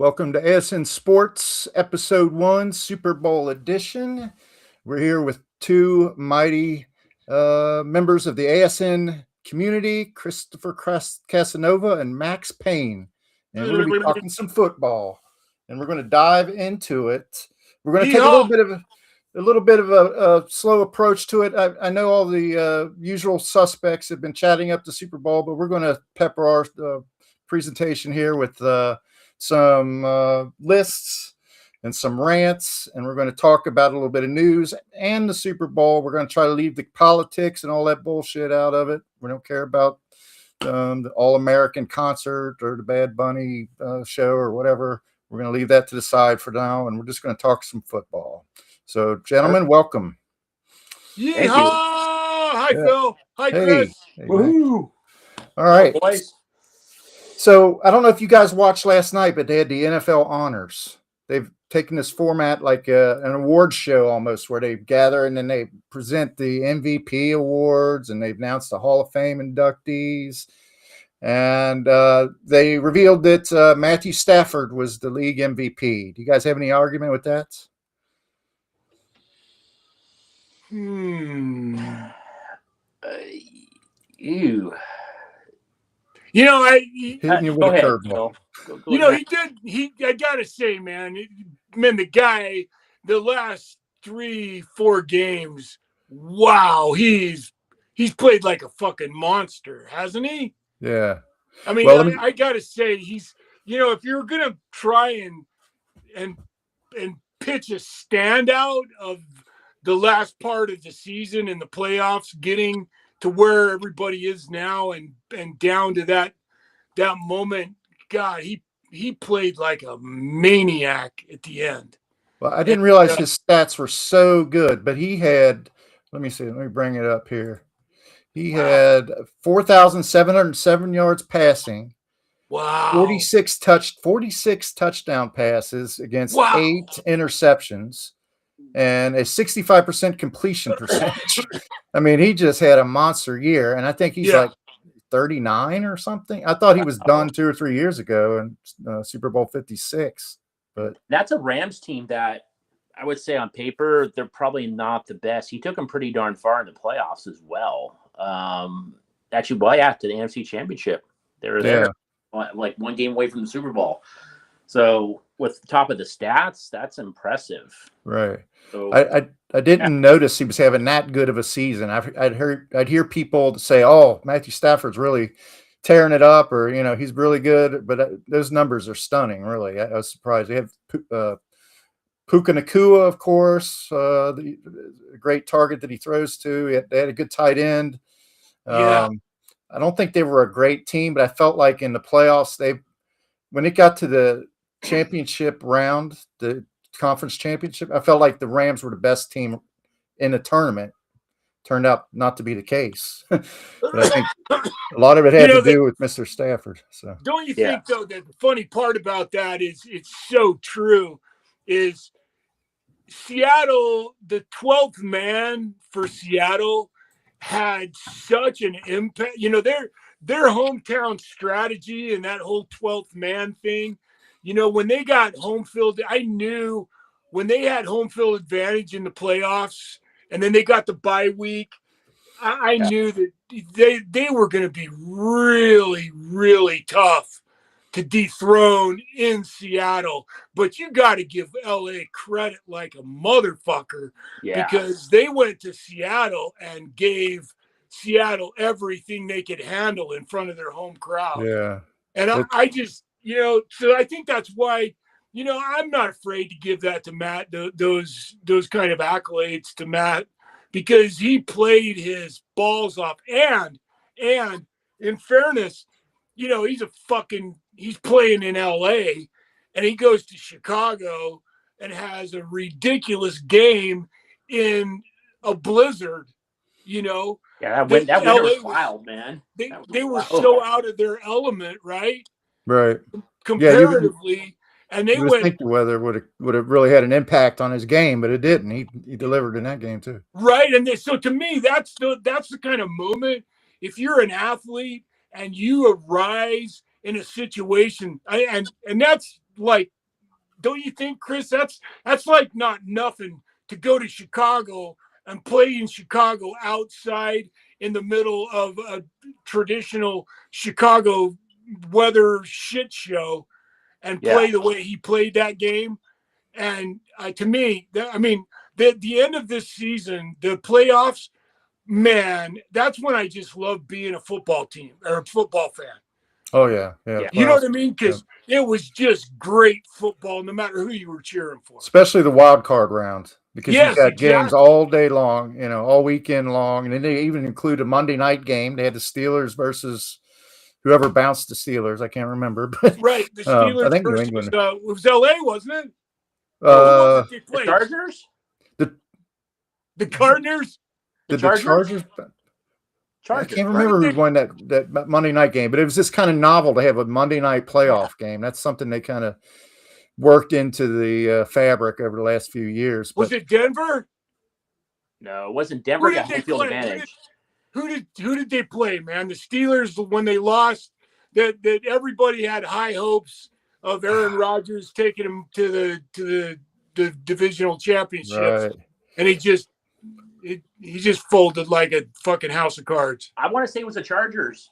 Welcome to ASN Sports, Episode 1, Super Bowl Edition. We're here with two mighty members of the ASN community, Christopher Casanova and Max Payne. And we're going to be talking some football. And we're going to dive into it. We're going to take a little bit of a slow approach to it. I know all the usual suspects have been chatting up the Super Bowl, but we're going to pepper our presentation here with some lists and some rants, and we're going to talk about a little bit of news and the Super Bowl. We're going to try to leave the politics and all that bullshit out of it. We don't care about the All-American concert or the Bad Bunny show or whatever. We're going to leave that to the side for now, and we're just going to talk some football. So, gentlemen, welcome. Yeehaw! Hi, Phil. Hi, Chris. Hey, woohoo! All right. Boys. So I don't know if you guys watched last night, but they had the NFL honors. They've taken this format like an award show almost, where they gather and then they present the MVP awards, and they've announced the Hall of Fame inductees. And they revealed that Matthew Stafford was the league MVP. Do you guys have any argument with that? Ew. You know, hitting you with a curveball. You know, he did. I gotta say, man, the guy, the last 3-4 games, wow, he's played like a fucking monster, hasn't he? Yeah. I mean, I gotta say, he's, you know, if you're gonna try and pitch a standout of the last part of the season in the playoffs, getting to where everybody is now and down to that moment, God, he played like a maniac at the end. Well, I didn't realize his stats were so good, but he had, let me bring it up here. He had 4,707 yards passing. Wow. 46 touchdown passes against 8 interceptions, and a 65% completion percentage. I mean, he just had a monster year, and I think he's like 39 or something. I thought he was done 2 or 3 years ago in Super Bowl 56. But that's a Rams team that I would say on paper they're probably not the best. He took them pretty darn far in the playoffs as well. Actually, to the NFC Championship. They were there like one game away from the Super Bowl. So with the top of the stats, that's impressive. Right. So I didn't notice he was having that good of a season. I'd hear people say, "Oh, Matthew Stafford's really tearing it up," or he's really good. But those numbers are stunning. Really, I was surprised. They have Puka Nacua, of course, the great target that he throws to. They had a good tight end. I don't think they were a great team, but I felt like in the playoffs, when it got to the championship round, the conference championship, I felt like the Rams were the best team in the tournament. Turned out not to be the case. But I think a lot of it had to do with Mr. Stafford. So don't you think, though, that the funny part about that is it's so true, is Seattle, the 12th man for Seattle had such an impact. Their hometown strategy and that whole 12th man thing, when they got home field, I knew when they had home field advantage in the playoffs and then they got the bye week, I knew that they were going to be really, really tough to dethrone in Seattle. But you got to give LA credit like a motherfucker, because they went to Seattle and gave Seattle everything they could handle in front of their home crowd. Yeah. And I just, so I think that's why, I'm not afraid to give that to Matt, those kind of accolades to Matt, because he played his balls off. And in fairness, he's playing in LA and he goes to Chicago and has a ridiculous game in a blizzard, Yeah, that winter was wild, man. They were so out of their element, right? Right. Comparatively, and they went. Think the weather would have really had an impact on his game, but it didn't. He delivered in that game too. Right, and so to me, that's the kind of moment. If you're an athlete and you arise in a situation, and like, don't you think, Chris? That's like not nothing to go to Chicago and play in Chicago outside in the middle of a traditional Chicago weather shit show and play the way he played that game. And to me, the end of this season, the playoffs, man, that's when I just love being a football team or a football fan. Oh yeah. You know what I mean? Because it was just great football, no matter who you were cheering for. Especially the wild card round, because you got games all day long, all weekend long, and then they even include a Monday night game. They had the Steelers versus whoever bounced the Steelers. I can't remember, but right, the Steelers I think versus New England. It was LA, wasn't it? Who was it they played? The Chargers? The Cardinals? The Chargers? I can't remember who won that Monday night game, but it was just kind of novel to have a Monday night playoff game. That's something they kind of worked into the fabric over the last few years. Was it Denver? No, it wasn't Denver. Got home field advantage. Who did they play, man? The Steelers, when they lost, that everybody had high hopes of Aaron Rodgers taking him to the divisional championships, right. And he just folded like a fucking house of cards. I want to say it was the Chargers.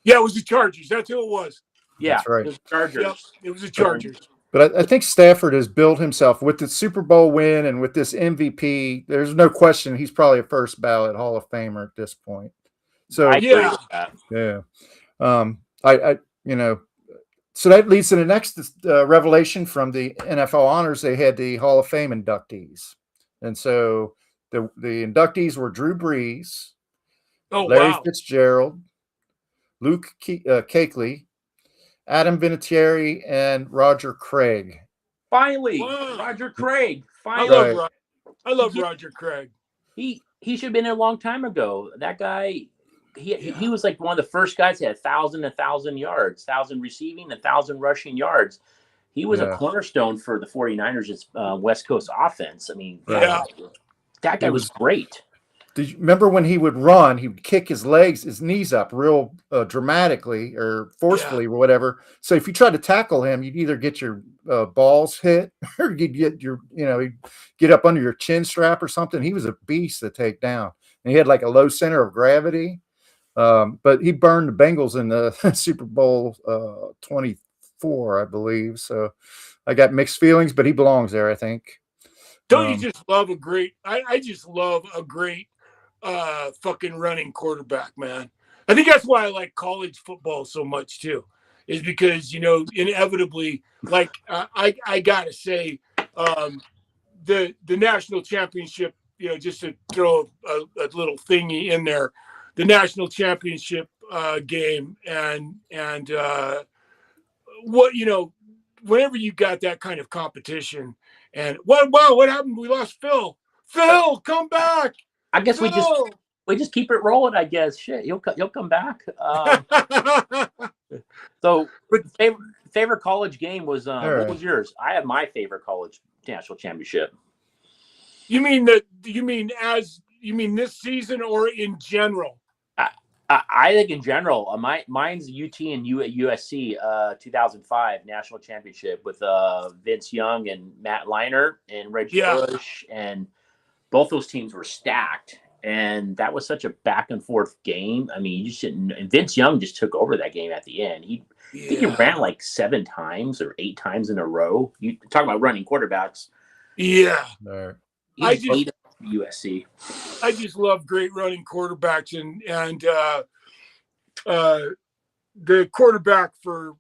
Yeah, it was the Chargers. That's who it was. Yeah, that's right. It was the Chargers. Yep, it was the Chargers. But I think Stafford has built himself with the Super Bowl win and with this MVP. There's no question he's probably a first ballot Hall of Famer at this point. So I agree with that. Yeah. So that leads to the next revelation from the NFL honors. They had the Hall of Fame inductees, and so the inductees were Drew Brees, Larry Fitzgerald, Luke Kuechly, Adam Vinatieri, and Roger Craig. Finally, Roger Craig. Finally, I love Roger Craig. He should have been in a long time ago. That guy, he was like one of the first guys that had 1,000 yards, 1,000 receiving, 1,000 rushing yards. He was a cornerstone for the 49ers' West Coast offense. I mean, that guy was great. Did you remember when he would run, he would kick his knees up real dramatically or forcefully or whatever. So if you tried to tackle him, you'd either get your balls hit or you'd get he'd get up under your chin strap or something. He was a beast to take down. And he had like a low center of gravity. But he burned the Bengals in the Super Bowl 24, I believe. So I got mixed feelings, but he belongs there, I think. Don't you just love a great – I just love a great fucking running quarterback, man. I think that's why I like college football so much too, is because, inevitably, like I got to say the national championship, just to throw a little thingy in there, the national championship game and whenever you got that kind of competition and what happened? We lost Phil. Phil, come back. I guess we just keep it rolling. I guess shit, you'll come back. So, favorite college game was what was yours? I have my favorite college national championship. You mean this season or in general? I think in general, mine's UT and USC 2005 national championship with Vince Young and Matt Leinart and Reggie Bush, and both those teams were stacked, and that was such a back and forth game. I mean, and Vince Young just took over that game at the end. I think he ran like 7 times or 8 times in a row. You talk about running quarterbacks. Yeah. I just beat USC. I just love great running quarterbacks and the quarterback for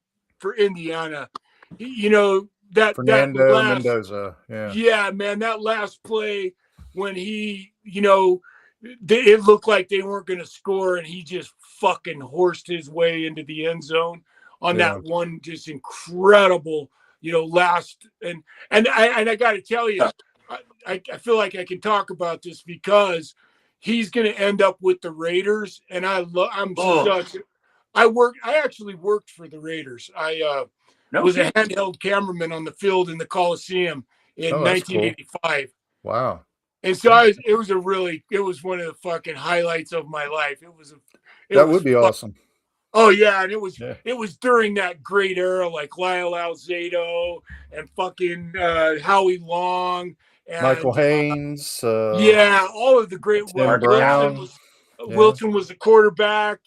Indiana, that Fernando Mendoza. Yeah, man, that last play when he, it looked like they weren't going to score and he just fucking horsed his way into the end zone on that one just incredible, last and I got to tell you. I feel like I can talk about this because he's going to end up with the Raiders, and I actually worked for the Raiders. I was a handheld cameraman on the field in the Coliseum in 1985. Cool. Wow! And so it was one of the fucking highlights of my life. That would be awesome. Oh yeah, and Yeah. it was during that great era, like Lyle Alzado and fucking Howie Long Michael and Haynes, yeah, all of the great Tim Art Wilson Brown. was Yeah. the quarterback,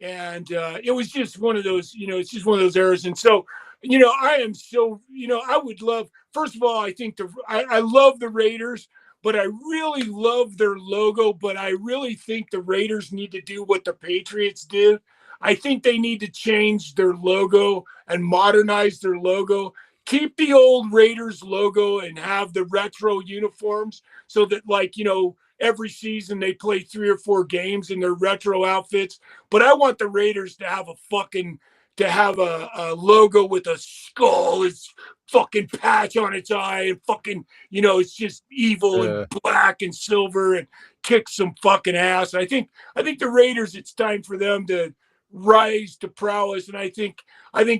and it was just one of those. It's just one of those eras. And so, I am so I would love. First of all, I think I love the Raiders, but I really love their logo. But I really think the Raiders need to do what the Patriots did. I think they need to change their logo and modernize their logo. Keep the old Raiders logo and have the retro uniforms so that, like, every season they play 3 or 4 games in their retro outfits. But I want the Raiders to have a logo with a skull, its fucking patch on its eye, and fucking, it's just evil and Yeah. black and silver and kick some fucking ass. I think the Raiders, it's time for them to rise to prowess. And I think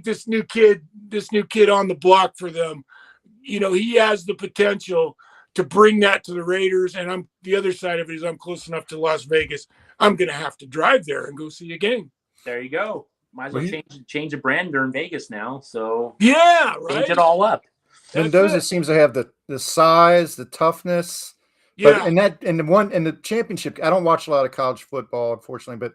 this new kid on the block for them, he has the potential to bring that to the Raiders. And the other side of it is I'm close enough to Las Vegas. I'm going to have to drive there and go see a game. There you go. Might as well Well, change the brand during Vegas now. So Yeah, change right. it all up. That's Mendoza it. seems to have the size, the toughness, but Yeah, in the championship, I don't watch a lot of college football, unfortunately, but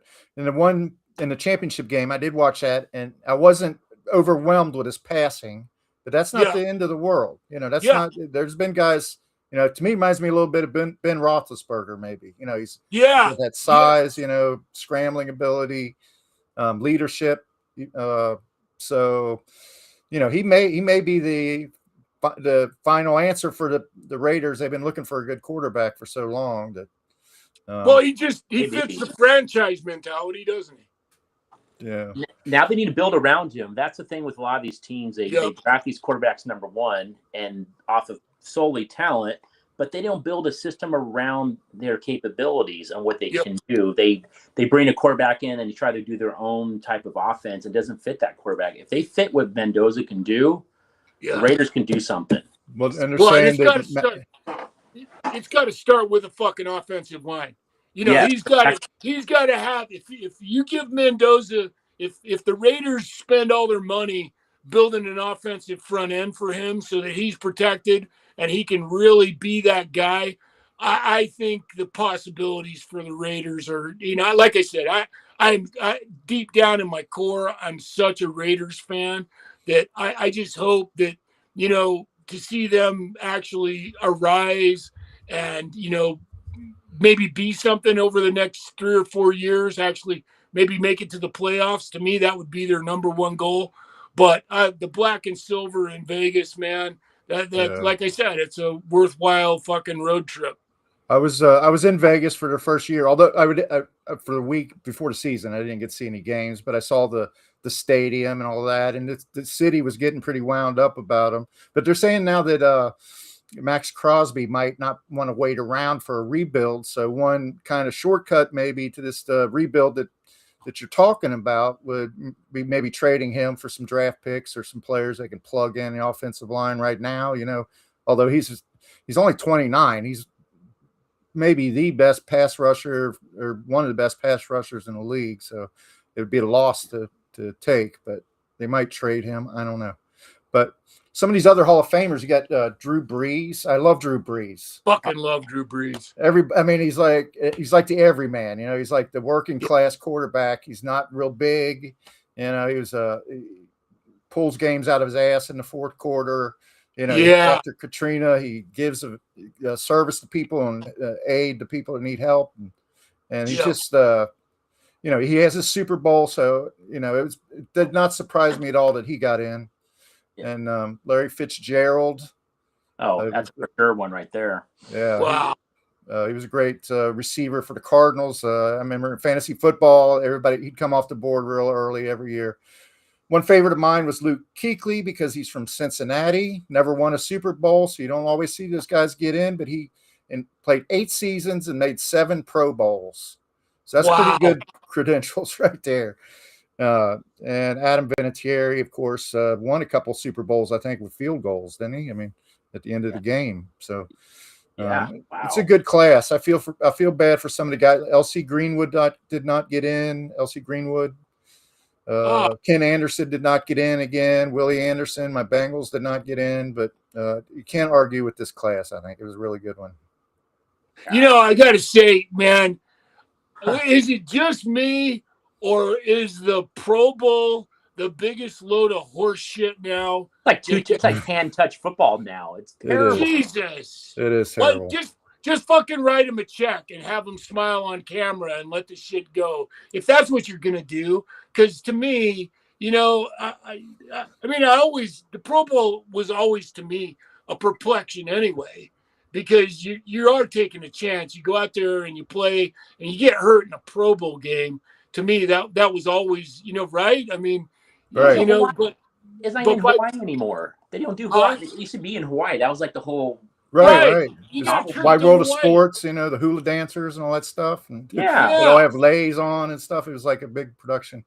in the championship game, I did watch that, and I wasn't overwhelmed with his passing, but that's not yeah, the end of the world. That's yeah, not. There's been guys. To me, reminds me a little bit of Ben Roethlisberger, maybe. He's yeah, got that yeah. size, scrambling ability, leadership. Uh, so, he may be the final answer for the Raiders. They've been looking for a good quarterback for so long that. Well, Um, he fits the franchise mentality, doesn't he? yeah, Now they need to build around him. That's the thing with a lot of these teams. They draft these quarterbacks number one and off of solely talent, but they don't build a system around their capabilities and what they can do. They bring a quarterback in and they try to do their own type of offense. It doesn't fit that quarterback. If they fit what Mendoza can do, the Raiders can do something. well, and they're Well, and saying it's got to that. start. It's got to start with a fucking offensive line. Yeah, he's got to have. If you give Mendoza, if the Raiders spend all their money building an offensive front end for him so that he's protected and he can really be that guy, I think the possibilities for the Raiders are, like I said, I'm deep down in my core, I'm such a Raiders fan that I just hope that, to see them actually arise and, maybe be something over the next 3 or 4 years, actually maybe make it to the playoffs. To me, that would be their number one goal. But the black and silver in Vegas, man, that Yeah. like I said, it's a worthwhile fucking road trip. I was in Vegas for the first year, although for the week before the season, I didn't get to see any games, but I saw the stadium and all that, and the city was getting pretty wound up about them. But they're saying now that Max Crosby might not want to wait around for a rebuild, so one kind of shortcut maybe to this rebuild that you're talking about would be maybe trading him for some draft picks or some players they can plug in the offensive line right now. Although he's only 29, he's maybe the best pass rusher or one of the best pass rushers in the league. So it would be a loss to take, but they might trade him. I don't know. But some of these other Hall of Famers, you got Drew Brees. I love Drew Brees. Fucking love Drew Brees. He's like the everyman. He's like the working class quarterback. He's not real big. He pulls games out of his ass in the fourth quarter. After Katrina, he gives a service to people and aid to people that need help. And he's just, he has a Super Bowl. So, it did not surprise me at all that he got in. Yeah. And Larry Fitzgerald. Oh, that's for sure one right there. Yeah. Wow. He was a great receiver for the Cardinals. I remember in fantasy football, he'd come off the board real early every year. One favorite of mine was Luke Kuechly because he's from Cincinnati, never won a Super Bowl, so you don't always see those guys get in, but he played 8 seasons and made 7 Pro Bowls. So that's pretty good credentials right there. And Adam Vinatieri, of course, won a couple Super Bowls, I think, with field goals, didn't he? I mean, at the end of the game. So it's a good class. I feel bad for some of the guys. L.C. Greenwood did not get in. L.C. Greenwood. Ken Anderson did not get in again. Willie Anderson, my Bengals, did not get in. But you can't argue with this class. I think it was a really good one. I got to say, man, is it just me, or is the Pro Bowl the biggest load of horse shit now? It's like hand touch football now. It's terrible. Jesus. It is terrible. Just fucking write him a check and have him smile on camera and let the shit go. If that's what you're gonna do, because to me, the Pro Bowl was always to me a perplexion anyway, because you are taking a chance. You go out there and you play and you get hurt in a Pro Bowl game. To me, that was always, right? I mean, right. But it's not even Hawaii anymore. They don't do Hawaii. It used to be in Hawaii. That was like the whole. Right. Wide world of sports, the hula dancers and all that stuff. And they all have lays on and stuff. It was like a big production.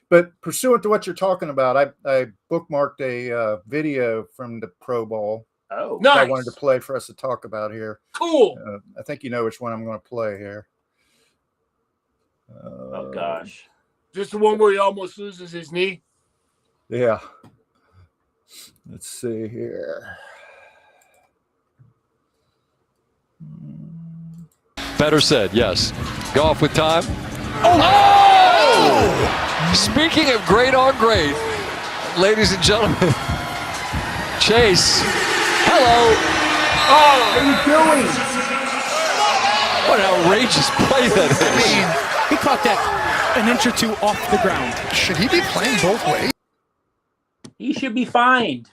But pursuant to what you're talking about, I bookmarked a video from the Pro Bowl. Oh, nice. I wanted to play for us to talk about here. Cool. I think you know which one I'm going to play here. Oh gosh. Just the one where he almost loses his knee? Yeah. Let's see here. Better said, yes. Go off with time. Oh! Speaking of great on great, ladies and gentlemen, Chase. Hello. What are you doing? What an outrageous play that is. I mean, he caught that an inch or two off the ground. Should he be playing both ways? He should be fined.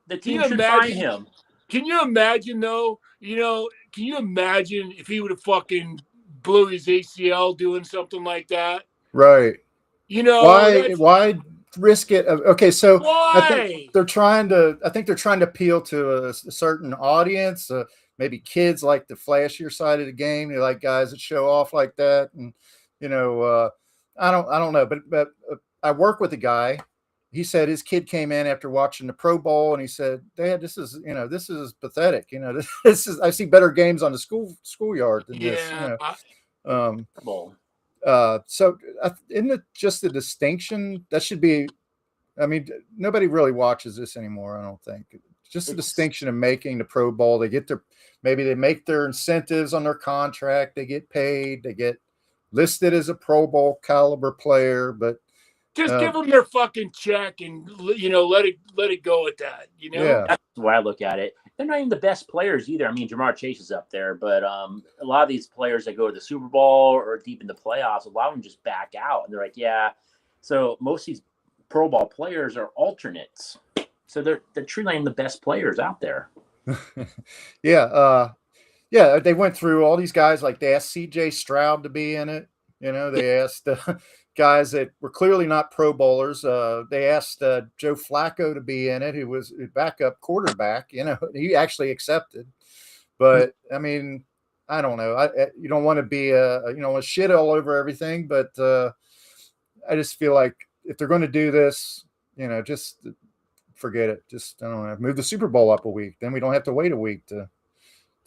The team should fine him. Can you imagine, though? Can you imagine if he would have fucking blew his ACL doing something like that? Right. Why risk it? Okay, so I think they're trying to appeal to a certain audience. Maybe kids like the flashier side of the game. They like guys that show off like that, and I don't know. But I work with a guy. He said his kid came in after watching the Pro Bowl, and he said, "Dad, this is pathetic. This is I see better games on the schoolyard than this." So isn't it just a distinction that should be? I mean, nobody really watches this anymore. I don't think. It's just a distinction of making the Pro Bowl. They make their incentives on their contract. They get paid. They get listed as a Pro Bowl caliber player, but. Just give them their fucking check and let it go at that. Yeah. That's the way I look at it. They're not even the best players either. I mean, Jamar Chase is up there, but a lot of these players that go to the Super Bowl or deep in the playoffs, a lot of them just back out, and they're like, yeah. So most of these Pro Bowl players are alternates, so they're truly the best players out there. Yeah. They went through all these guys. Like they asked C.J. Stroud to be in it. They asked. Guys that were clearly not Pro Bowlers. They asked Joe Flacco to be in it, who was a backup quarterback. He actually accepted. But I mean, I don't know. You don't want to be shit all over everything. But I just feel like if they're going to do this, just forget it. Just I don't know. Move the Super Bowl up a week. Then we don't have to wait a week to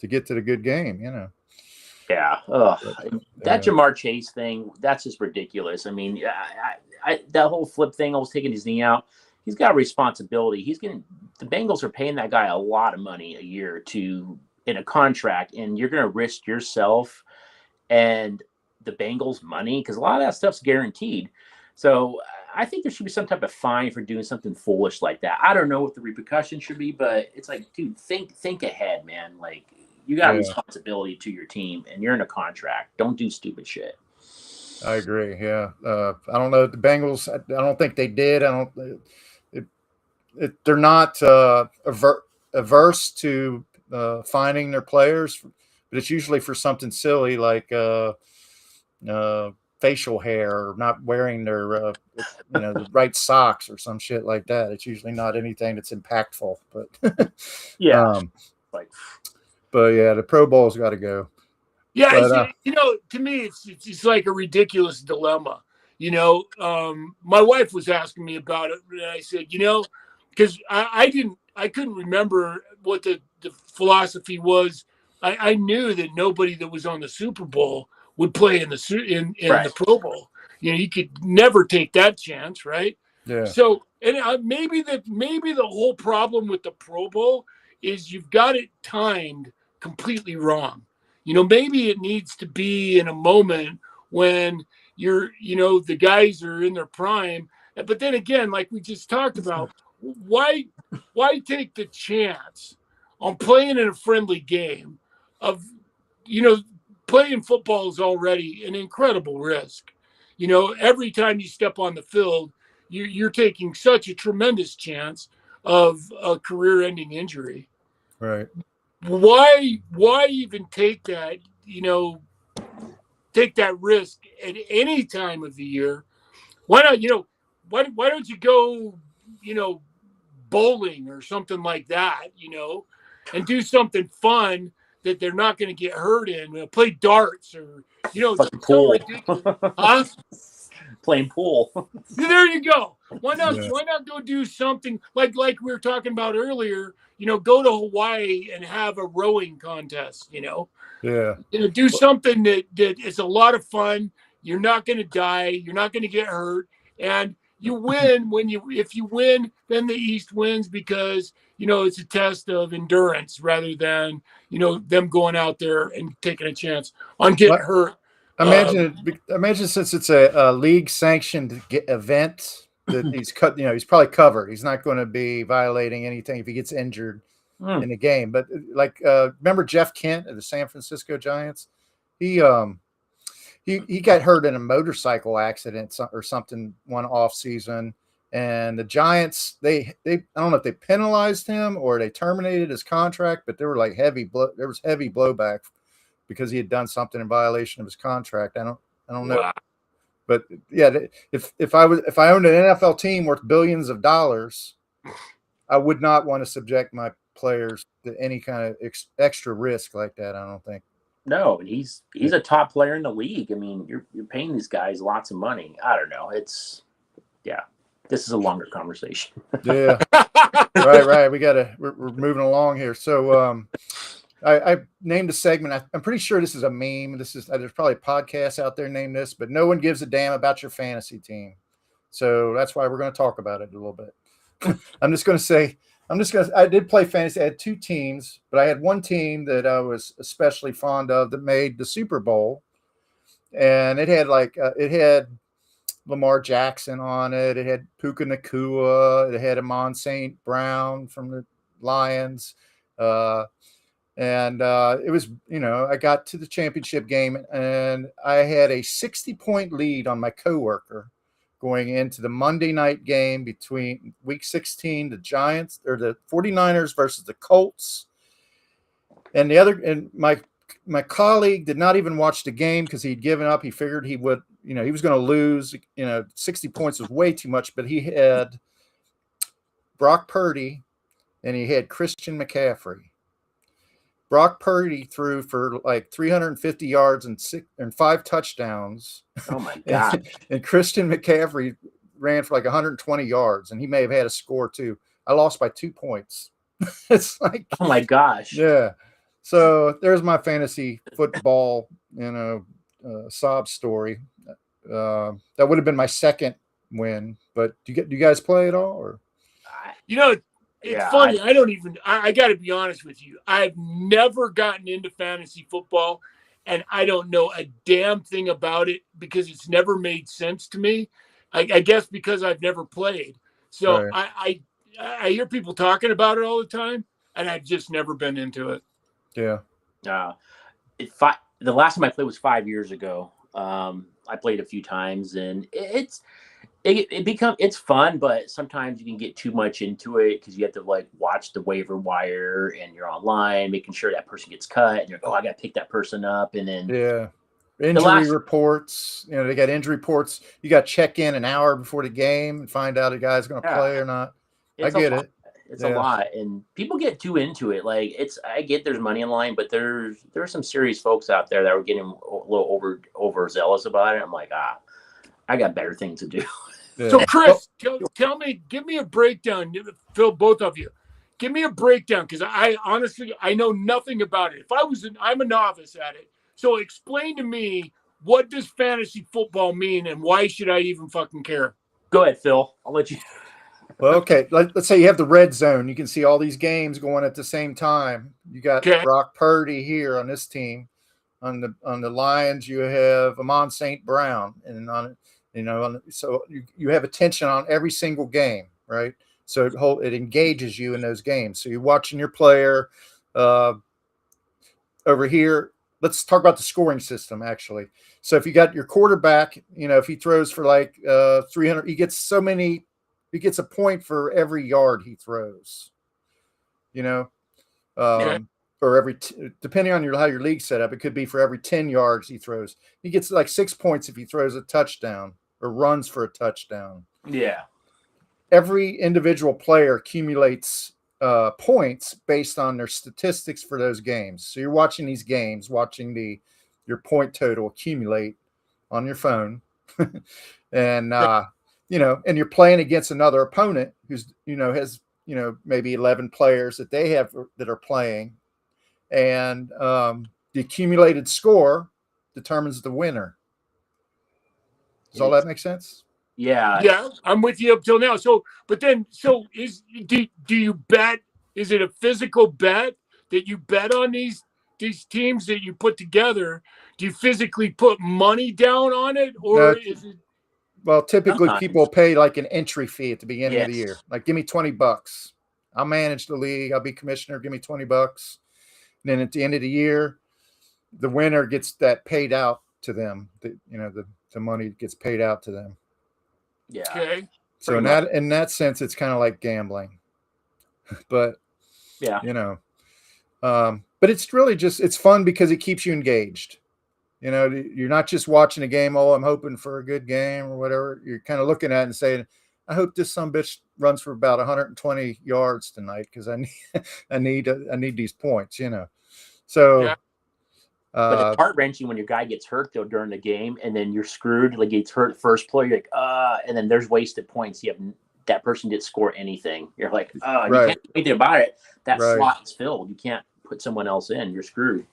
get to the good game. Yeah. That Jamar Chase thing, that's just ridiculous. I mean, that whole flip thing, almost taking his knee out, he's got a responsibility. The Bengals are paying that guy a lot of money a year in a contract, and you're going to risk yourself and the Bengals' money because a lot of that stuff's guaranteed. So I think there should be some type of fine for doing something foolish like that. I don't know what the repercussions should be, but it's like, dude, think ahead, man. Like, you got a responsibility to your team, and you're in a contract. Don't do stupid shit. I agree. Yeah. I don't know. The Bengals, I don't think they did. They're not averse to finding their players, but it's usually for something silly like facial hair or not wearing their the right socks or some shit like that. It's usually not anything that's impactful. But but yeah, the Pro Bowl's got to go. Yeah, but, to me, it's like a ridiculous dilemma. My wife was asking me about it, and I said, because I couldn't remember what the philosophy was. I knew that nobody that was on the Super Bowl would play in the Pro Bowl. You could never take that chance, right? Yeah. So, and maybe the whole problem with the Pro Bowl is you've got it timed completely wrong. Maybe it needs to be in a moment when the guys are in their prime. But then again, like we just talked about, why take the chance on playing in a friendly game of, playing football is already an incredible risk. Every time you step on the field, you're taking such a tremendous chance of a career-ending injury. Right. Why even take that, take that risk at any time of the year? Why not, why don't you go, bowling or something like that, and do something fun that they're not going to get hurt in, play darts or, pool. Ridiculous. Huh? Playing pool. There you go. Why not? Yeah. Why not go do something like we were talking about earlier? Go to Hawaii and have a rowing contest. Yeah. Do something that is a lot of fun. You're not going to die. You're not going to get hurt, and you win if you win, then the East wins because it's a test of endurance rather than them going out there and taking a chance on getting hurt. Imagine since it's a league sanctioned event that he's cut, he's probably covered. He's not going to be violating anything if he gets injured in the game. But remember Jeff Kent of the San Francisco Giants? He got hurt in a motorcycle accident or something one off season, and the Giants they I don't know if they penalized him or they terminated his contract, but there were like heavy blowback because he had done something in violation of his contract. I don't know. Wow. But yeah, if I owned an NFL team worth billions of dollars, I would not want to subject my players to any kind of extra risk like that. I don't think. No, and he's a top player in the league. I mean, you're paying these guys lots of money. I don't know. This is a longer conversation. Yeah. Right. We're moving along here. So I named a segment. I'm pretty sure this is a meme. There's probably podcasts out there named this, but no one gives a damn about your fantasy team. So that's why we're going to talk about it a little bit. I did play fantasy. I had two teams, but I had one team that I was especially fond of that made the Super Bowl. And it had Lamar Jackson on it. It had Puka Nacua. It had Amon St. Brown from the Lions. And it was, I got to the championship game and I had a 60-point lead on my coworker going into the Monday night game between week 16, the Giants or the 49ers versus the Colts. And my colleague did not even watch the game because he'd given up. He figured he would, he was going to lose. 60 points was way too much, but he had Brock Purdy and he had Christian McCaffrey. Brock Purdy threw for like 350 yards and 5 touchdowns. Oh my God. And Christian McCaffrey ran for like 120 yards, and he may have had a score too. I lost by 2 points. It's like, oh my gosh. Yeah. So there's my fantasy football, sob story. That would have been my second win, but do you guys play at all or? It's funny. I got to be honest with you. I've never gotten into fantasy football, and I don't know a damn thing about it because it's never made sense to me. I guess because I've never played. So right. I hear people talking about it all the time, and I've just never been into it. Yeah. The last time I played was 5 years ago. I played a few times, and it's fun, but sometimes you can get too much into it because you have to watch the waiver wire and you're online making sure that person gets cut and you're I got to pick that person up, and then injury reports. They got injury reports. You got to check in an hour before the game and find out a guy's going to play or not. I get it. It's a lot, and people get too into it. I get there's money in line, but there are some serious folks out there that were getting a little overzealous about it. I'm like, I got better things to do. Yeah. So Chris, tell me, give me a breakdown. Phil, both of you, give me a breakdown because I honestly know nothing about it. I'm a novice at it. So explain to me what does fantasy football mean, and why should I even fucking care? Go ahead, Phil. I'll let you. Well, okay. Let's say you have the red zone. You can see all these games going at the same time. You got Okay. Brock Purdy here on this team. On the Lions, you have Amon St. Brown, and so you have attention on every single game, right? So it engages you in those games. So you're watching your player over here. Let's talk about the scoring system, actually. So if you got your quarterback, if he throws for like 300, he gets a point for every yard he throws, Okay. or depending on how your league's set up, it could be for every 10 yards he throws. He gets like 6 points if he throws a touchdown or runs for a touchdown. Yeah. Every individual player accumulates points based on their statistics for those games. So you're watching these games, watching your point total accumulate on your phone, and and you're playing against another opponent who's has maybe 11 players that they have that are playing, and the accumulated score determines the winner. Does all that make sense? Yeah. I'm with you up till now. So do you bet? Is it a physical bet that you bet on these teams that you put together? Do you physically put money down on it, or is it? Well, typically Sometimes. people pay like an entry fee at the beginning of the Yes. year. Like, give me $20. I'll manage the league. I'll be commissioner. Give me $20. And then at the end of the year, the winner gets that paid out to them. The money gets paid out to them. Yeah. Okay. So in that sense, it's kind of like gambling, but yeah, but it's really it's fun because it keeps you engaged. You're not just watching a game. Oh, I'm hoping for a good game or whatever. You're kind of looking at it and saying, I hope this sumbitch runs for about 120 yards tonight because I need these points. So. Yeah. But it's heart wrenching when your guy gets hurt though during the game, and then you're screwed. Like gets hurt first play, you're like, and then there's wasted points. That person didn't score anything. You're like, right. You can't do anything about it. That right. slot is filled. You can't put someone else in. You're screwed.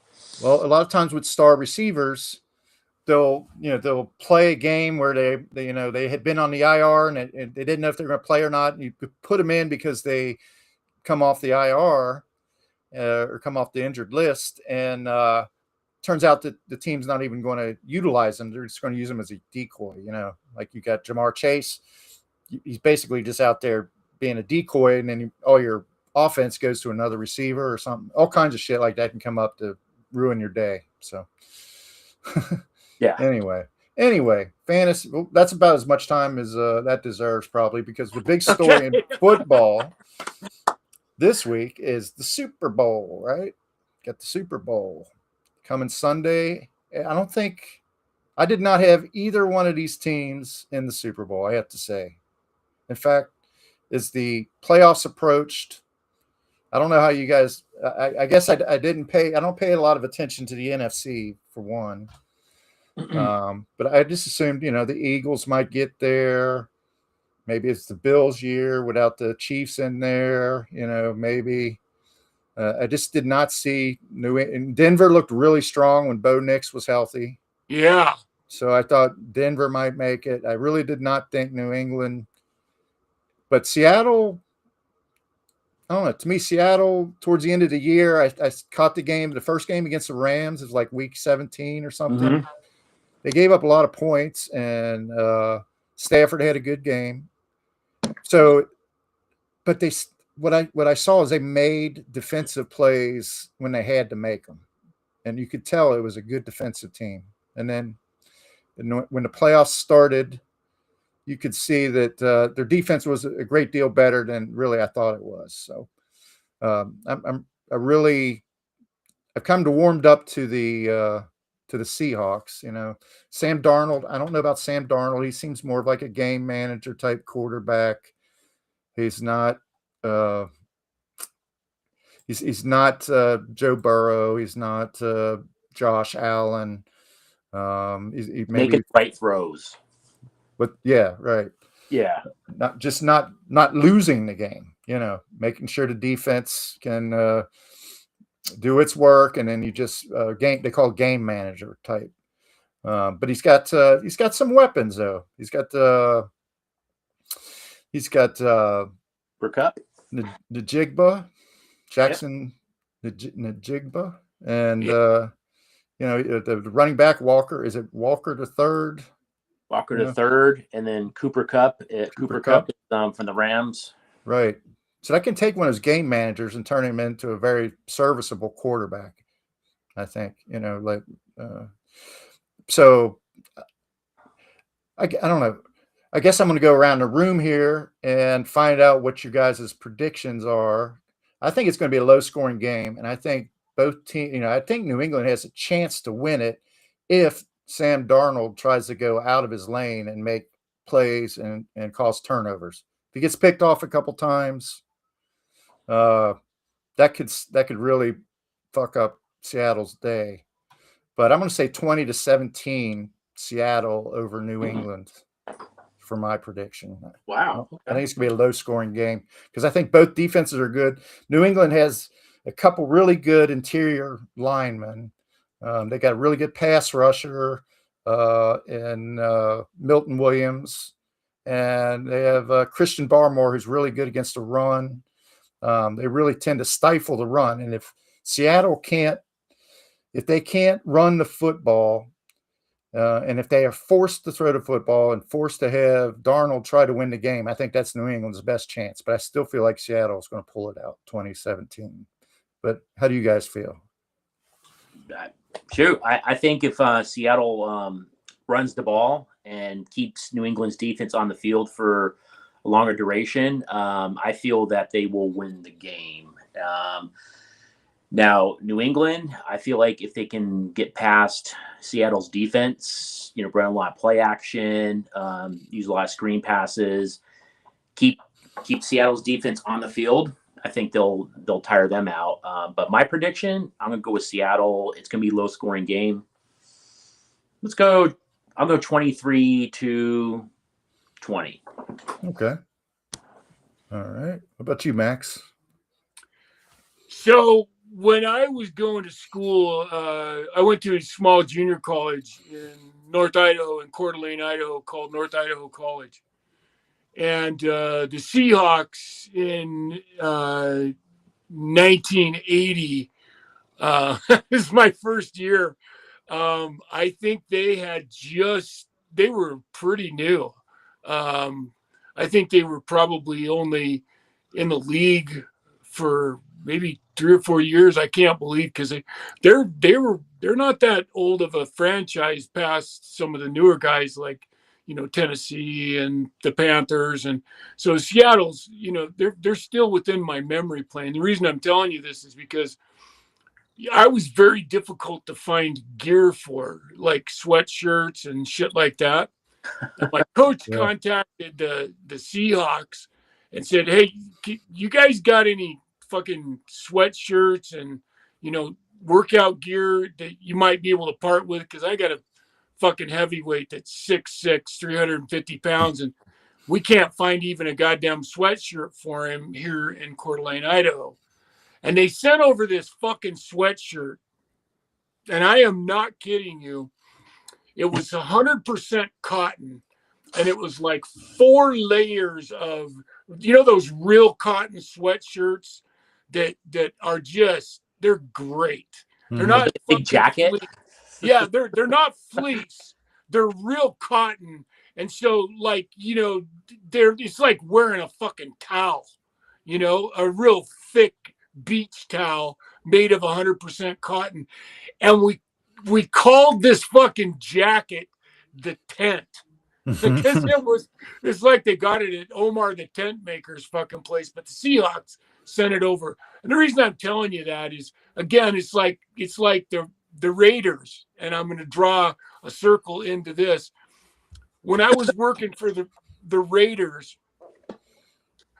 Well, a lot of times with star receivers, they'll play a game where they had been on the IR and they didn't know if they're going to play or not. And you could put them in because they come off the IR or come off the injured list, and turns out that the team's not even going to utilize them. They're just going to use them as a decoy. Like you got Jamar Chase. He's basically just out there being a decoy, and then all your offense goes to another receiver or something. All kinds of shit like that can come up to ruin your day. So yeah. Anyway, fantasy. Well, that's about as much time as that deserves probably, because the big story in football this week is the Super Bowl, right? Got the Super Bowl coming Sunday. I did not have either one of these teams in the Super Bowl, I have to say. In fact, as the playoffs approached, I don't know how you guys, I guess I don't pay a lot of attention to the NFC for one. But I just assumed, the Eagles might get there. Maybe it's the Bills year without the Chiefs in there, maybe. I just did not see Denver looked really strong when Bo Nix was healthy. Yeah. So I thought Denver might make it. I really did not think New England. But Seattle, I don't know. To me, Seattle, towards the end of the year, I caught the first game against the Rams. It was like week 17 or something. Mm-hmm. They gave up a lot of points, and Stafford had a good game. So, but what I saw is they made defensive plays when they had to make them, and you could tell it was a good defensive team. And then when the playoffs started, you could see that their defense was a great deal better than really I thought it was. So I've come to warmed up to the Seahawks. Sam Darnold. I don't know about Sam Darnold. He seems more of like a game manager type quarterback. He's not. He's not Joe Burrow. He's not Josh Allen. He making right throws. But yeah, right. Yeah. Not losing the game. Making sure the defense can do its work, and then you just they call it game manager type. But he's got some weapons though. He's got Cup. Najigba, Jackson Najigba, and the running back Walker. Is it Walker the third? Walker the third, and then Cooper Cup. Cooper Cup is, from the Rams. Right. So that can take one of his game managers and turn him into a very serviceable quarterback. I think, so I don't know. I guess I'm going to go around the room here and find out what you guys' predictions are. I think it's going to be a low-scoring game, and I think both teams. I think New England has a chance to win it if Sam Darnold tries to go out of his lane and make plays and cause turnovers. If he gets picked off a couple times, that could really fuck up Seattle's day. But I'm going to say 20-17 Seattle over New England for my prediction. Wow. Okay. I think it's going to be a low-scoring game because I think both defenses are good. New England has a couple really good interior linemen. They got a really good pass rusher in Milton Williams, and they have Christian Barmore, who's really good against the run. They really tend to stifle the run, and if Seattle can't run the football, and if they are forced to throw the football and forced to have Darnold try to win the game, I think that's New England's best chance. But I still feel like Seattle is going to pull it out 2017. But how do you guys feel? Sure. I think if Seattle runs the ball and keeps New England's defense on the field for a longer duration, I feel that they will win the game. Now, New England, I feel like if they can get past Seattle's defense, run a lot of play action, use a lot of screen passes, keep Seattle's defense on the field, I think they'll tire them out. But my prediction, I'm going to go with Seattle. It's going to be a low-scoring game. I'll go 23-20. Okay. All right. What about you, Max? So when I was going to school, I went to a small junior college in North Idaho, in Coeur d'Alene, Idaho, called North Idaho College. And the Seahawks in 1980, this is my first year. I think they were pretty new. I think they were probably only in the league for maybe 3 or 4 years. I can't believe, because they're not that old of a franchise past some of the newer guys like Tennessee and the Panthers. And so Seattle's, they're still within my memory plane. The reason I'm telling you this is because I was very difficult to find gear for, like sweatshirts and shit like that. And my coach contacted the Seahawks and said, "Hey, you guys got any fucking sweatshirts and workout gear that you might be able to part with? Because I got a fucking heavyweight that's 6'6", 350 pounds, and we can't find even a goddamn sweatshirt for him here in Coeur d'Alene, Idaho." And they sent over this fucking sweatshirt, and I am not kidding you. It was 100% cotton, and it was like 4 layers of, those real cotton sweatshirts that are just, they're great. They're not big jacket. Fleece. Yeah, they're not fleece. They're real cotton, and so it's like wearing a fucking towel, a real thick beach towel made of 100% cotton, and we called this fucking jacket the tent because it's like they got it at Omar the tent maker's fucking place, but the Seahawks sent it over. And the reason I'm telling you that is, again, it's like the Raiders, and I'm going to draw a circle into this. When I was working for the Raiders,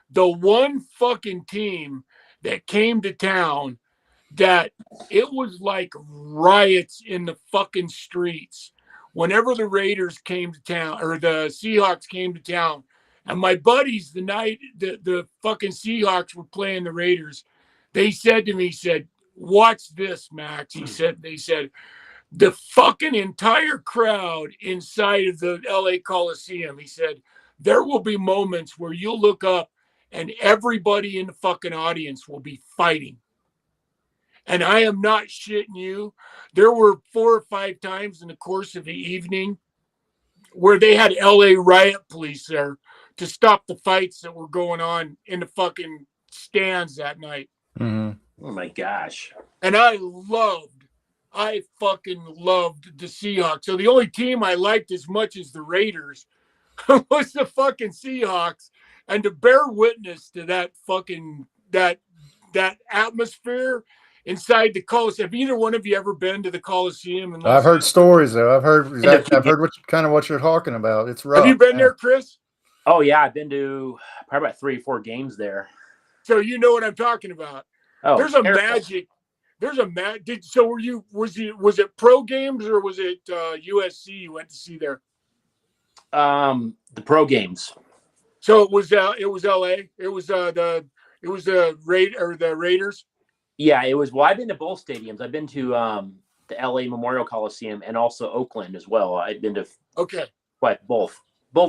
the one fucking team that came to town that it was like riots in the fucking streets whenever the Raiders came to town, or the Seahawks came to town. And my buddies, the night the fucking Seahawks were playing the Raiders, they said to me, "Watch this, Max." They said, the fucking entire crowd inside of the LA Coliseum. He said, there will be moments where you'll look up and everybody in the fucking audience will be fighting. And I am not shitting you. There were 4 or 5 times in the course of the evening where they had LA riot police there to stop the fights that were going on in the fucking stands that night. Mm-hmm. Oh my gosh. And I fucking loved the Seahawks. So the only team I liked as much as the Raiders was the fucking Seahawks. And to bear witness to that fucking that atmosphere inside the Coliseum. Have either one of you ever been to the Coliseum? I've heard stories though. I've heard what you're talking about. It's rough. Have you been there, Chris? Oh yeah, I've been to probably about 3 or 4 games there. So you know what I'm talking about. Oh, there's a magic. There's a magic. So was it pro games or was it USC you went to see there? The pro games. So it was LA. It was the Raiders. Yeah, it was. Well, I've been to both stadiums. I've been to the LA Memorial Coliseum and also Oakland as well. I've been to both.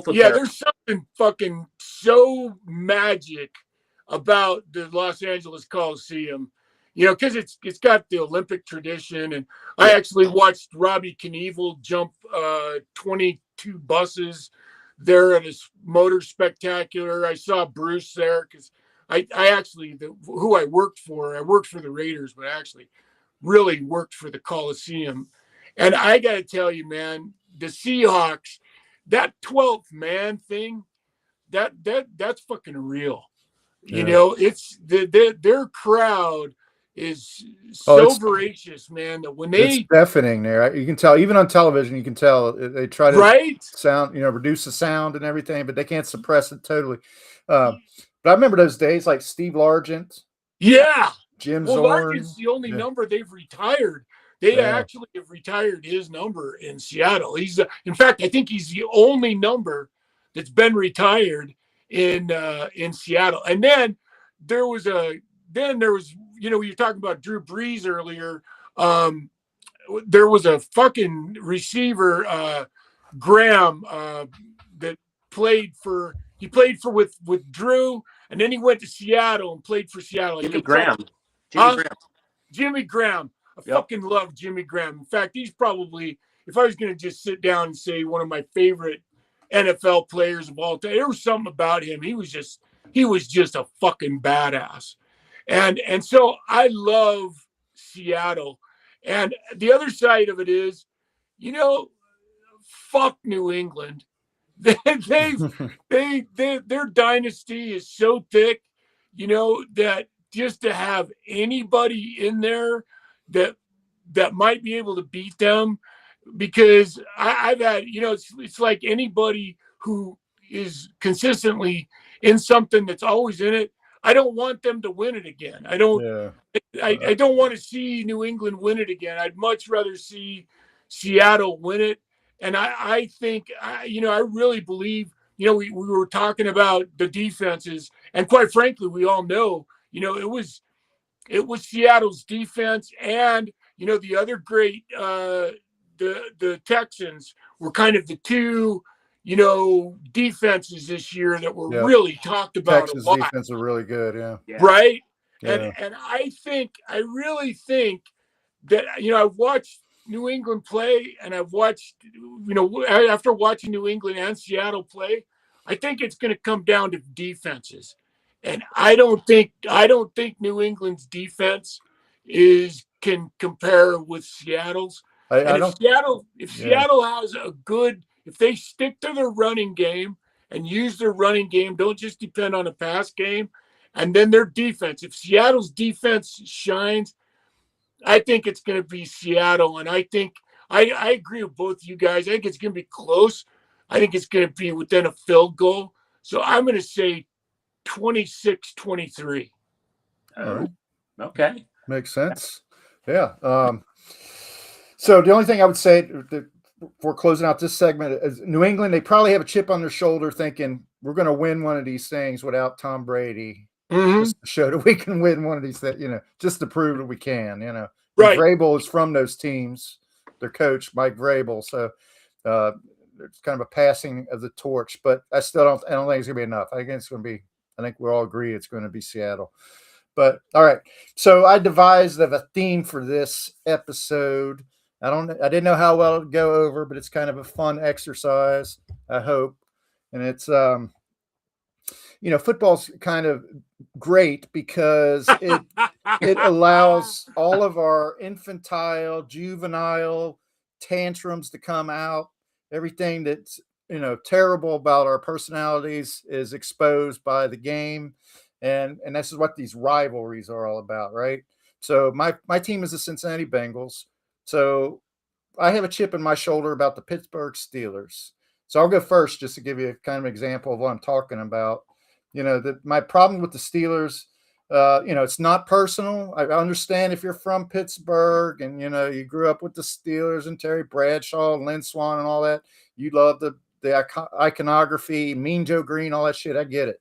Yeah, there's something fucking so magic about the Los Angeles Coliseum, because it's got the Olympic tradition. And I actually watched Robbie Knievel jump 22 buses there at his motor spectacular. I saw Bruce there because I actually, who I worked for the Raiders, but I actually really worked for the Coliseum. And I got to tell you, man, the Seahawks, that 12th man thing, that's fucking real. It's their crowd is so voracious, man, that when it's deafening there. You can tell, even on television, you can tell they try to sound, reduce the sound and everything, but they can't suppress it totally. But I remember those days, like Steve Largent. Yeah. Jim Zorn. Largent's the only number they've retired. They actually have retired his number in Seattle. In fact, I think he's the only number that's been retired in Seattle. And then there was you're talking about Drew Brees earlier. There was a fucking receiver, Graham, that played for with Drew, and then he went to Seattle and played for Seattle. Jimmy Graham. Jimmy Graham. I fucking love Jimmy Graham. In fact, he's probably, if I was going to just sit down and say one of my favorite NFL players of all time, there was something about him. He was just a fucking badass. And so I love Seattle. And the other side of it is, fuck New England. Their dynasty is so thick, that just to have anybody in there that might be able to beat them, because I've had, it's like anybody who is consistently in something that's always in it. I don't want them to win it again. I don't want to see New England win it again. I'd much rather see Seattle win it. And I think, I really believe, we were talking about the defenses, and quite frankly, we all know, it was Seattle's defense, and the other great, the Texans were kind of the two, defenses this year that were really talked about. Texas a lot. Defense are really good, right. Yeah. And I really think that I've watched New England play, and I've watched, after watching New England and Seattle play, I think it's going to come down to defenses. And I don't think New England's defense can compare with Seattle's. If Seattle has if they stick to their running game and use their running game, don't just depend on a pass game, and then their defense. If Seattle's defense shines, I think it's going to be Seattle. And I think I agree with both you guys. I think it's going to be close. I think it's going to be within a field goal. So I'm going to say 26-23. All right. Okay. Makes sense. Yeah. So the only thing I would say before closing out this segment is New England, they probably have a chip on their shoulder thinking we're going to win one of these things without Tom Brady. Just to show that we can win one of these, just to prove that we can, Right. Vrabel is from those teams. their coach, Mike Vrabel. So it's kind of a passing of the torch, but I don't think it's gonna be enough. I think we all agree it's going to be Seattle. But all right. So I devised a theme for this episode. I didn't know how well it would go over, but it's kind of a fun exercise, I hope. And it's football's kind of great because it allows all of our infantile, juvenile tantrums to come out. Everything that's terrible about our personalities is exposed by the game, and this is what these rivalries are all about, right? So my team is the Cincinnati Bengals. So I have a chip in my shoulder about the Pittsburgh Steelers. So I'll go first just to give you a kind of example of what I'm talking about. My problem with the Steelers, it's not personal. I understand if you're from Pittsburgh and, you grew up with the Steelers and Terry Bradshaw and Lynn Swann and all that. You love the iconography, Mean Joe Green, all that shit. I get it,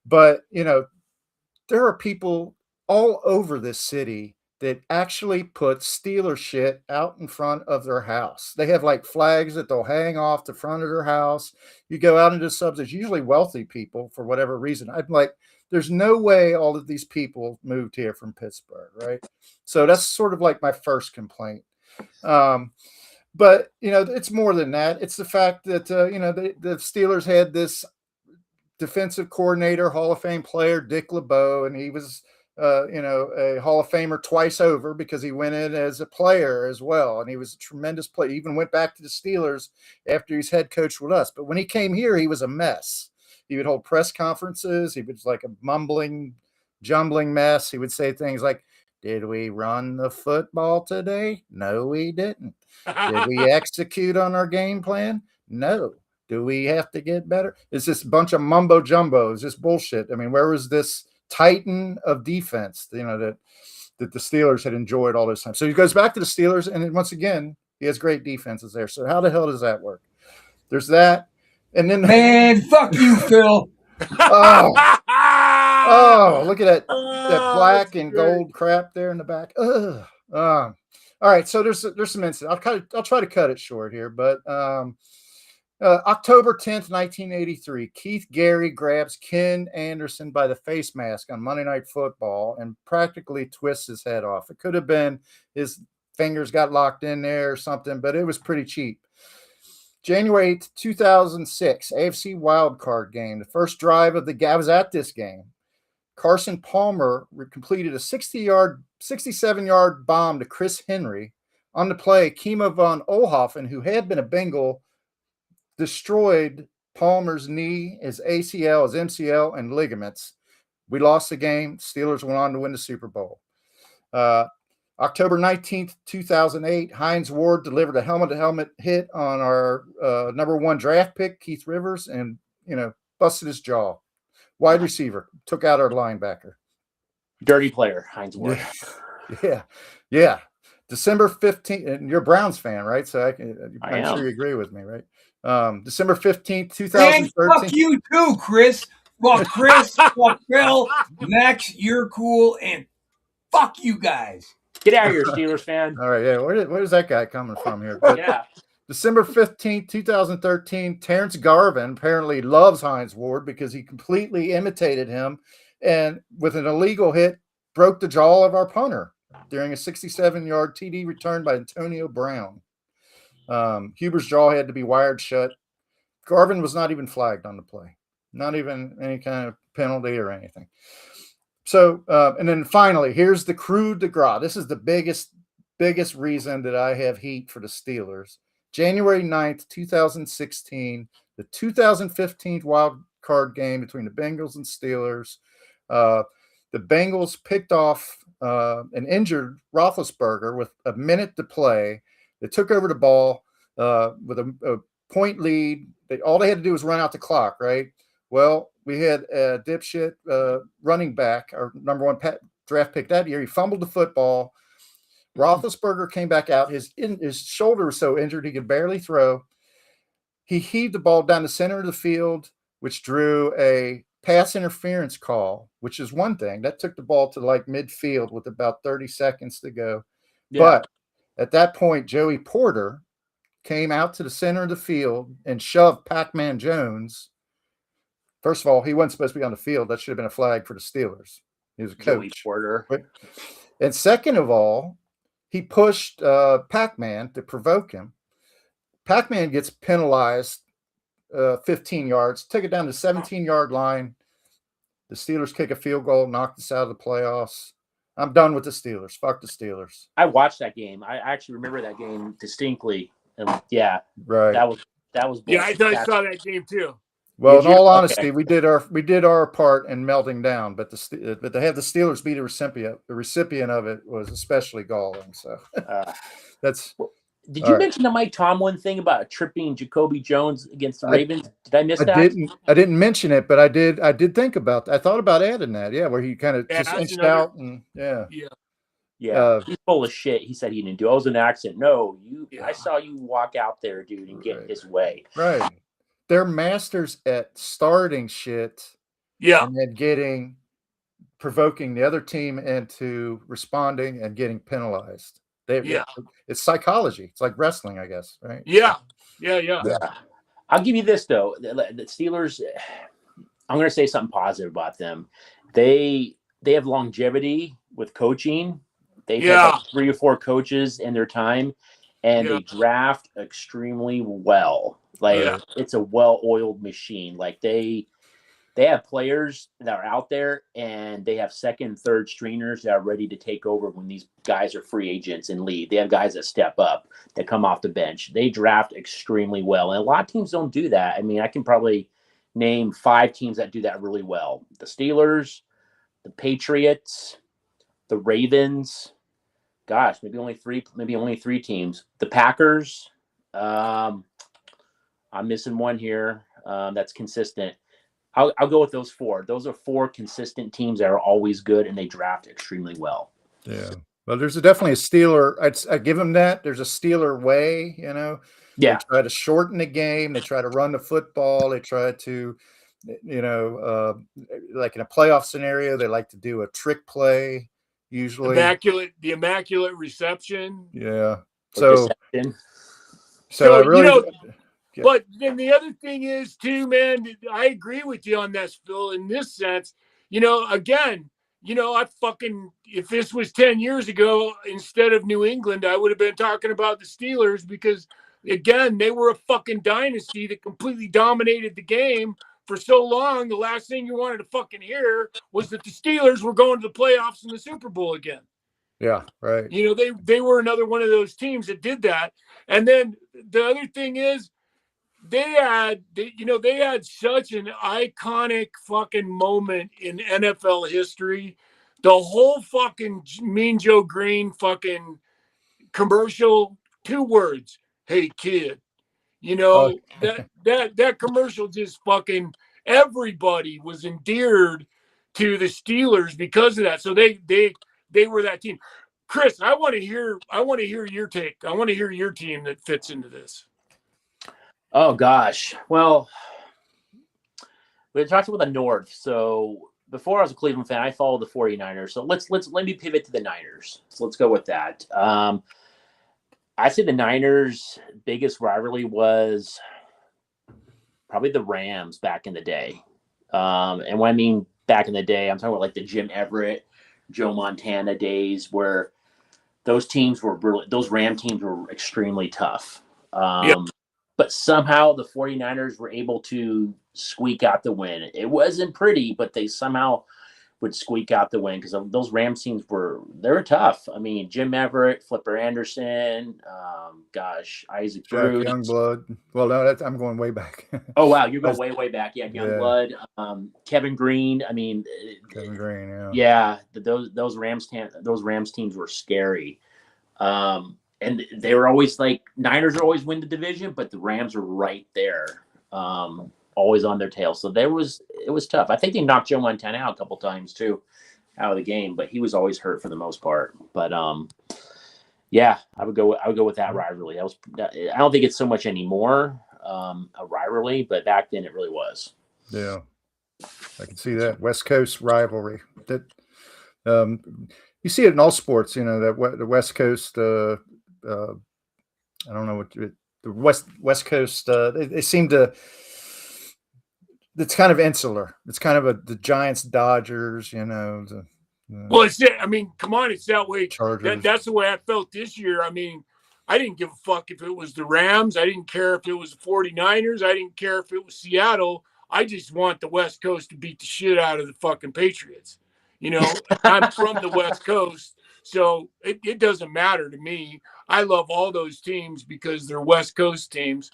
but, there are people all over this city that actually put Steeler shit out in front of their house. They have like flags that they'll hang off the front of their house. You go out into subs, it's usually wealthy people for whatever reason. I'm like, there's no way all of these people moved here from Pittsburgh, right? So that's sort of like my first complaint. But, it's more than that. It's the fact that, the Steelers had this defensive coordinator, Hall of Fame player, Dick LeBeau, and he was, a Hall of Famer twice over because he went in as a player as well. And he was a tremendous player. He even went back to the Steelers after he's head coach with us. But when he came here, he was a mess. He would hold press conferences. He was like a mumbling, jumbling mess. He would say things like, did we run the football today? No, we didn't. Did we execute on our game plan? No. Do we have to get better? It's just a bunch of mumbo jumbo. It's just bullshit. I mean, where was this titan of defense, that the Steelers had enjoyed all this time? So he goes back to the Steelers, and then once again, he has great defenses there. So how the hell does that work? There's that. And then, man, fuck you, Phil. Oh, look at that black and gold crap there in the back. All right, so there's some incidents. I'll try to cut it short here, but October 10th, 1983, Keith Gary grabs Ken Anderson by the face mask on Monday Night Football and practically twists his head off. It could have been his fingers got locked in there or something, but it was pretty cheap. January 8th, 2006, AFC wildcard game. The first drive of the game, I was at this game. Carson Palmer completed a 67-yard bomb to Chris Henry. On the play, Kimo von Oelhoffen, who had been a Bengal, destroyed Palmer's knee, his ACL, his MCL, and ligaments. We lost the game. Steelers went on to win the Super Bowl. October 19th, 2008, Hines Ward delivered a helmet-to-helmet hit on our number one draft pick, Keith Rivers, and, busted his jaw. Wide receiver, took out our linebacker. Dirty player, Hines Ward. Yeah. December 15th, and you're a Browns fan, right? So I'm sure you agree with me, right? December 15th, 2013. Man, fuck you too, Chris. Fuck Chris, fuck Phil, Max, you're cool, and fuck you guys. Get out of here, Steelers fan. All right, yeah. Where's that guy coming from here? Yeah. December 15th, 2013, Terrence Garvin apparently loves Hines Ward because he completely imitated him and with an illegal hit broke the jaw of our punter during a 67-yard TD return by Antonio Brown. Huber's jaw had to be wired shut. Garvin was not even flagged on the play. Not even any kind of penalty or anything. So, and then finally, here's the coup de grace. This is the biggest reason that I have heat for the Steelers. January 9th, 2016, the 2015 wild card game between the Bengals and Steelers. The Bengals picked off an injured Roethlisberger with a minute to play. They took over the ball with a point lead. All they had to do was run out the clock, right? Well, we had a dipshit running back, our number one draft pick that year. He fumbled the football. Roethlisberger came back out. His shoulder was so injured he could barely throw. He heaved the ball down the center of the field, which drew a pass interference call, which is one thing. That took the ball to like midfield with about 30 seconds to go. Yeah. But At that point, Joey Porter came out to the center of the field and shoved Pac-Man Jones. First of all, he wasn't supposed to be on the field. That should have been a flag for the Steelers. He was a Joey coach. Porter. And second of all, he pushed Pac-Man to provoke him. Pac-Man gets penalized 15 yards, took it down to the 17-yard line. The Steelers kick a field goal, knocked us out of the playoffs. I'm done with the Steelers. Fuck the Steelers. I watched that game. I actually remember that game distinctly. And yeah, right. That was bullshit. Yeah, I saw that game too. Well, in all honesty, we did our part in melting down, but to have the Steelers be the recipient of it was especially galling. So that's. Did you mention the Mike Tomlin thing about tripping Jacoby Jones against the Ravens? Did I miss that? I didn't mention it, but I did think about that. I thought about adding that. Yeah, where he kind of just inched out and he's full of shit. He said he didn't do it. It was an accident. No, I saw you walk out there, dude, and get his way. Right. They're masters at starting shit. Yeah. And then provoking the other team into responding and getting penalized. It's psychology. It's like wrestling, I guess, right? Yeah. I'll give you this though. The Steelers, I'm going to say something positive about them. They have longevity with coaching. They've had like 3 or 4 coaches in their time, and they draft extremely well. It's a well-oiled machine. Like they have players that are out there, and they have second, third stringers that are ready to take over when these guys are free agents and leave. They have guys that step up, that come off the bench. They draft extremely well, and a lot of teams don't do that. I mean, I can probably name 5 teams that do that really well: the Steelers, the Patriots, the Ravens. Gosh, maybe only 3 teams. The Packers. I'm missing one here that's consistent. I'll go with those 4. Those are 4 consistent teams that are always good, and they draft extremely well. Yeah. Well, there's definitely a Steeler. I give them that. There's a Steeler way, you know. Yeah. They try to shorten the game. They try to run the football. They try to, like in a playoff scenario, they like to do a trick play usually. The immaculate reception. Yeah. So I really. Yeah. But then the other thing is too, man, I agree with you on this, Phil, in this sense, again, if this was 10 years ago, instead of New England, I would have been talking about the Steelers because, again, they were a fucking dynasty that completely dominated the game for so long. The last thing you wanted to fucking hear was that the Steelers were going to the playoffs and the Super Bowl again. Yeah, right. They were another one of those teams that did that. And then the other thing is, they had such an iconic fucking moment in NFL history. The whole fucking Mean Joe Green fucking commercial, 2 words, "Hey kid." That commercial just fucking, everybody was endeared to the Steelers because of that. So they were that team. Chris, I want to hear your take. I want to hear your team that fits into this. Oh gosh. Well, we talked about the North. So before I was a Cleveland fan, I followed the 49ers. So let me pivot to the Niners. So let's go with that. I say the Niners' biggest rivalry was probably the Rams back in the day. And when I mean back in the day, I'm talking about like the Jim Everett, Joe Montana days where those Ram teams were extremely tough. But somehow the 49ers were able to squeak out the win. It wasn't pretty, but they somehow would squeak out the win because those Rams teams were tough. I mean, Jim Everett, Flipper Anderson, Isaac Bruce. Youngblood. Well, no, I'm going way back. Oh, wow. You're going way, way back. Yeah, Youngblood. Kevin Green. I mean. Kevin Green, yeah. Yeah, those Rams teams were scary. And they were always like, Niners always win the division, but the Rams were right there, always on their tail. So it was tough. I think they knocked Joe Montana out a couple times too, out of the game, but he was always hurt for the most part. But yeah, I would go with that rivalry. I don't think it's so much anymore a rivalry, but back then it really was. Yeah, I can see that West Coast rivalry. That you see it in all sports. That the West Coast. I don't know what the West Coast. They seem to. It's kind of insular. It's kind of the Giants, Dodgers. Well, it's it. I mean, come on, it's that way. Chargers. That's the way I felt this year. I mean, I didn't give a fuck if it was the Rams. I didn't care if it was the 49ers. I didn't care if it was Seattle. I just want the West Coast to beat the shit out of the fucking Patriots. I'm from the West Coast, so it doesn't matter to me. I love all those teams because they're West Coast teams,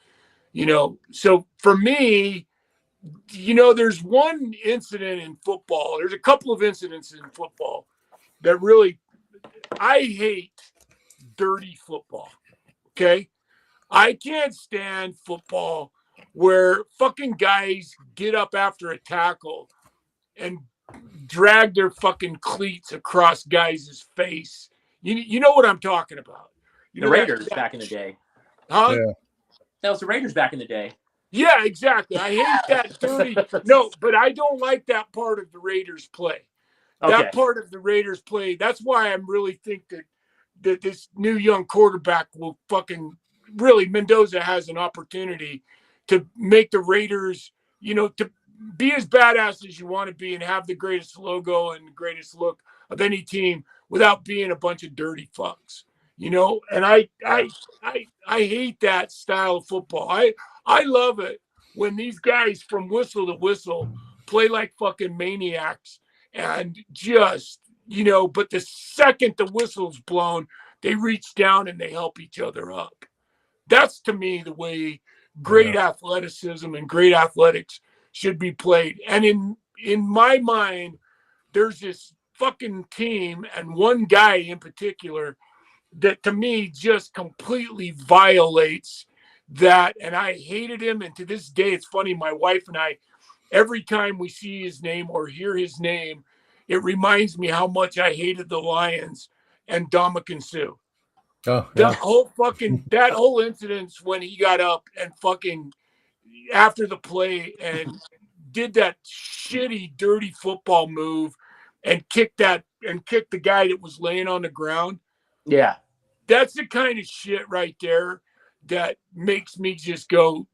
So for me, there's one incident in football. There's a couple of incidents in football that really, I hate dirty football. Okay. I can't stand football where fucking guys get up after a tackle and drag their fucking cleats across guys' face. You know what I'm talking about. The Raiders back in the day. Huh? Yeah. That was the Raiders back in the day. Yeah, exactly. I hate that dirty. No, but I don't like that part of the Raiders play. Okay. That part of the Raiders play. That's why I really think that this new young quarterback will fucking really, Mendoza has an opportunity to make the Raiders, to be as badass as you want to be and have the greatest logo and the greatest look of any team without being a bunch of dirty fucks. And I hate that style of football. I love it when these guys from whistle to whistle play like fucking maniacs and just, but the second the whistle's blown, they reach down and they help each other up. That's to me the way great athleticism and great athletics should be played. And in my mind, there's this fucking team and one guy in particular that to me just completely violates that. And I hated him. And to this day, it's funny, my wife and I, every time we see his name or hear his name, it reminds me how much I hated the Lions and Dominican Sue. Oh, yeah. That whole incident when he got up and fucking after the play and did that shitty, dirty football move and kicked the guy that was laying on the ground. Yeah. That's the kind of shit right there that makes me just go,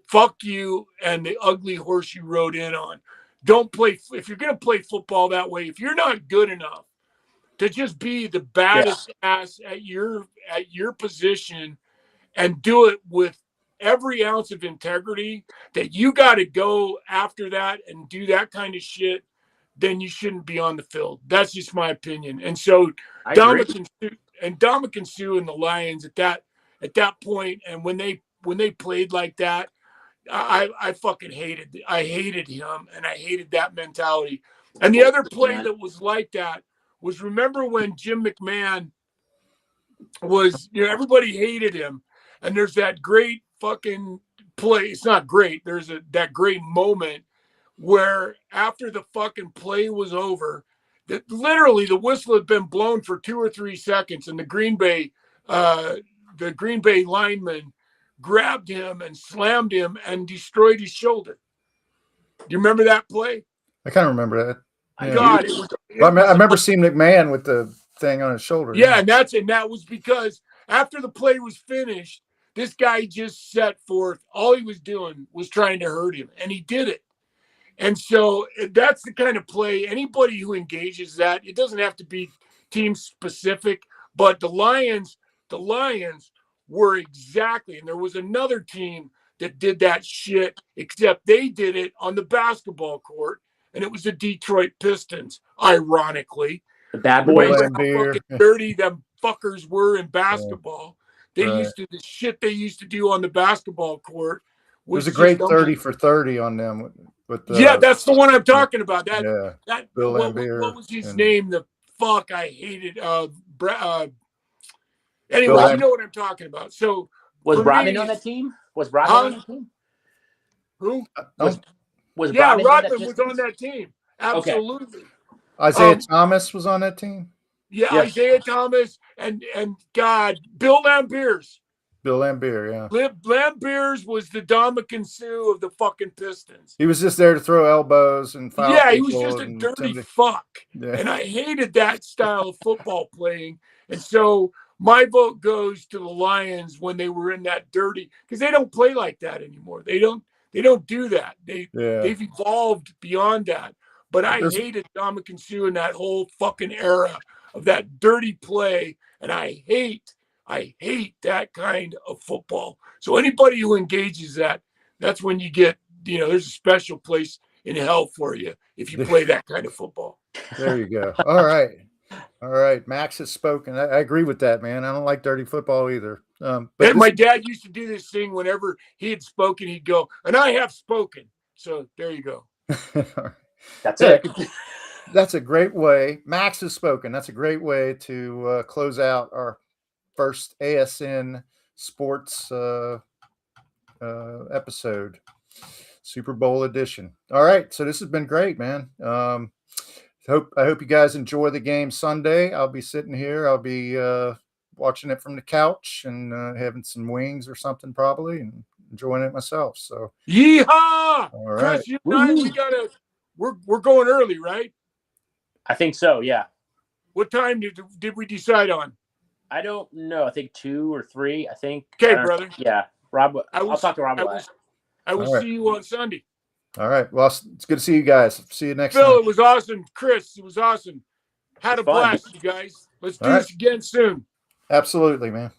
fuck you and the ugly horse you rode in on. Don't play. If you're going to play football that way, if you're not good enough to just be the baddest ass at your position and do it with every ounce of integrity, that you got to go after that and do that kind of shit, then you shouldn't be on the field. That's just my opinion. And so Dominican Sue and the Lions at that point, and when they played like that, I fucking hated him, and I hated that mentality. And the other play that was like that was, remember when Jim McMahon was, everybody hated him, and there's that great fucking play. It's not great. There's that great moment where after the fucking play was over, that literally the whistle had been blown for 2 or 3 seconds, and the Green Bay lineman grabbed him and slammed him and destroyed his shoulder. Do you remember that play? I kind of remember that. Yeah. God, I remember seeing McMahon with the thing on his shoulder. Yeah, and that was because after the play was finished, this guy just set forth. All he was doing was trying to hurt him, and he did it. And so that's the kind of play. Anybody who engages that, it doesn't have to be team specific, but the Lions were exactly, and there was another team that did that shit, except they did it on the basketball court, and it was the Detroit Pistons, ironically. The bad boys. How fucking dirty them fuckers were in basketball. The shit they used to do on the basketball court. It was a great 30 for 30 on them. That's the one I'm talking about. That Bill Laimbeer. What was his name? The fuck I hated. Anyway, you know what I'm talking about. So was Rodman on that team? Was Rodman on that team? Who? Was Rodman was on that team. Absolutely. Okay. Isaiah Thomas was on that team. Yeah, yes. Isaiah Thomas and God, Bill Laimbeers. Bill Laimbeer, yeah. Laimbeers was the Dominican Sue of the fucking Pistons. He was just there to throw elbows and foul. Yeah, he was just a dirty fuck. Yeah. And I hated that style of football playing. And so My vote goes to the Lions when they were in that dirty, because they don't play like that anymore. They don't do that. They've evolved beyond that. But I hated Dominican Sue in that whole fucking era of that dirty play, and I hate that kind of football. So anybody who engages that's when you get, there's a special place in hell for you if you play that kind of football. There you go. All right. Max has spoken. I agree with that, man. I don't like dirty football either. But my dad used to do this thing whenever he had spoken, he'd go, and I have spoken. So there you go. That's it. That's a great way. Max has spoken. That's a great way to close out our first ASN Sports episode, Super Bowl edition. All right. So this has been great, man. I hope you guys enjoy the game Sunday. I'll be sitting here. I'll be watching it from the couch and having some wings or something probably and enjoying it myself. So yeehaw! All right. Chris, you and I, we're going early, right? I think so, yeah. What time did we decide on? I don't know. I think 2 or 3, I think. Okay, brother. Yeah. Rob, I'll talk to Rob about it. I will see you on Sunday. All right. Well, it's good to see you guys. See you next Phil, time. it was awesome. Chris, it was awesome. Had a blast, you guys. Let's do this again soon. Absolutely, man.